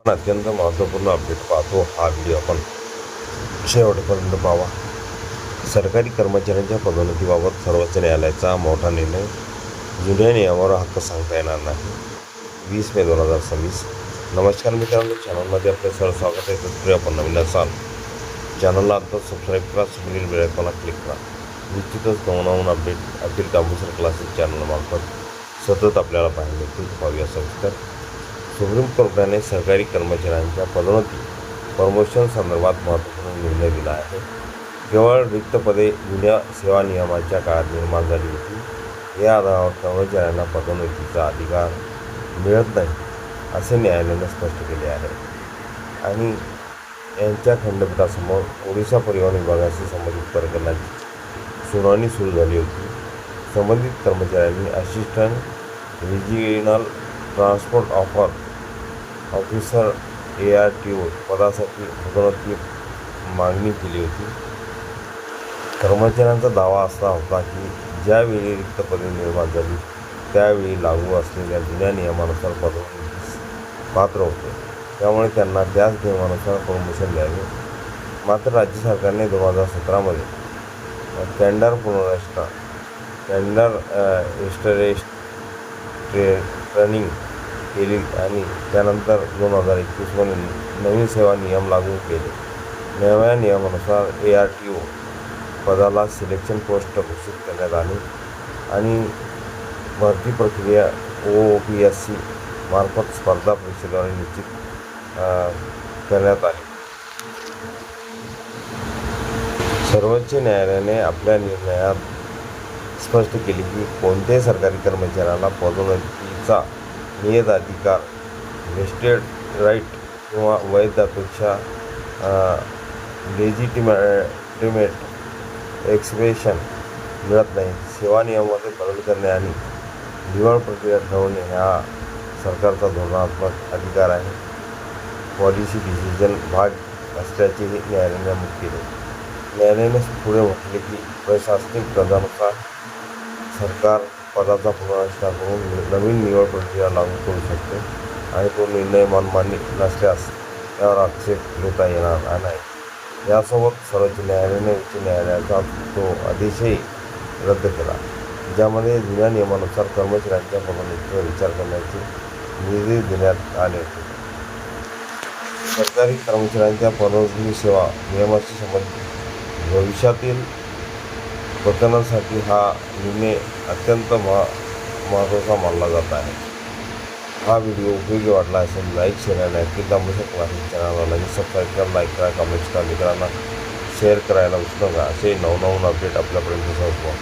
पण अत्यंत महत्त्वपूर्ण अपडेट पाहतो. हा व्हिडिओ आपण शेवटपर्यंत पाहावा. सरकारी कर्मचाऱ्यांच्या पदोन्नतीबाबत सर्वोच्च न्यायालयाचा मोठा निर्णय. जुन्या नियमावर हक्क सांगता येणार नाही. 20 मे 2026. नमस्कार मित्रांनो, चॅनलमध्ये आपले सर्व स्वागत आहे. तत्पूर्वी आपण नवीन असाल चॅनलला आता सबस्क्राईब करा, समोरील बेल आयकॉनला क्लिक करा. निश्चितच नवनवीन अपडेट अखिल कॉम्प्युटर क्लासेस चॅनलमार्फत सतत आपल्याला पाहायला मिळतील. पाहूया सविस्तर. सुप्रीम कोर्टाने सरकारी कर्मचाऱ्यांच्या पदोन्नती प्रमोशन संदर्भात महत्त्वपूर्ण निर्णय दिला आहे. केवळ रिक्त पदे जुन्या सेवा नियमाच्या काळात निर्माण झाली होती. या आधारावर कर्मचाऱ्यांना पदोन्नतीचा अधिकार मिळत नाही असे न्यायालयाने स्पष्ट केले आहे. आणि यांच्या खंडपीठासमोर ओडिशा परिवहन विभागाशी संबंधित प्रकरणाची सुनावणी सुरू झाली होती. संबंधित कर्मचाऱ्यांनी assistant regional transport officer ARTO पदासाठी पदोन्नती मागणी केली होती. कर्मचाऱ्यांचा दावा असा होता की ज्यावेळी रिक्त पदे निर्माण झाली त्यावेळी लागू असलेल्या जुन्या नियमानुसार पदोन्नतीस पात्र होते, त्यामुळे त्यांना त्याच नियमानुसार प्रमोशन द्यावे. मात्र राज्य सरकारने 2017मध्ये टेंडर ट्रेनिंग केली आणि त्यानंतर 2021मध्ये नवीन सेवा नियम लागू केले. नव्या नियमानुसार ARTO पदाला सिलेक्शन पोस्ट घोषित करण्यात आली आणि भरती प्रक्रिया OPSC मार्फत स्पर्धा परीक्षेद्वारे निश्चित करण्यात आली. सर्वोच्च न्यायालयाने आपल्या निर्णयात स्पष्ट केले की कोणत्याही सरकारी कर्मचाऱ्याला पदोन्नतीचा नियत अधिकार, वेस्टेड राईट किंवा वैध अपेक्षा लेजिटिमेट एक्सप्रेशन मिळत नाही. सेवा नियमामध्ये बदल करणे आणि निवड प्रक्रिया ठरवणे हा सरकारचा धोरणात्मक अधिकार आहे. पॉलिसी डिसिजन भाग असल्याचेही न्यायालयाने नमूद केले. न्यायालयाने पुढे म्हटले की प्रशासनिक गरजानुसार सरकार पदाचा पुनर्रचना करून नवीन निवड प्रक्रिया लागू करू शकते आणि तो निर्णय मनमानी नसल्यास त्यावर आक्षेप घेता येणार नाही. यासोबत सर्वोच्च न्यायालयाने उच्च न्यायालयाचा तो आदेशही रद्द केला, ज्यामध्ये जुन्या नियमानुसार कर्मचाऱ्यांच्या पदोन्नतीचा विचार करण्याचे निर्देश देण्यात आले होते. सरकारी कर्मचाऱ्यांच्या पदोन्नती सेवा नियमाशी संबंधित भविष्यातील प्रकरणांसाठी हा निर्णय अत्यंत महत्त्वाचा मानला जात आहे. हा व्हिडिओ उपयोगी वाटला असेल लाईक, शेअर आणि अखिल कॉम्प्युटर क्लासेस चॅनलला सबस्क्राईब करा, लाईक करा, कमेंट्स करा, मित्रांना शेअर करायला विसरू नका. असे नवनवीन अपडेट आपल्यापर्यंत पोहोचवा.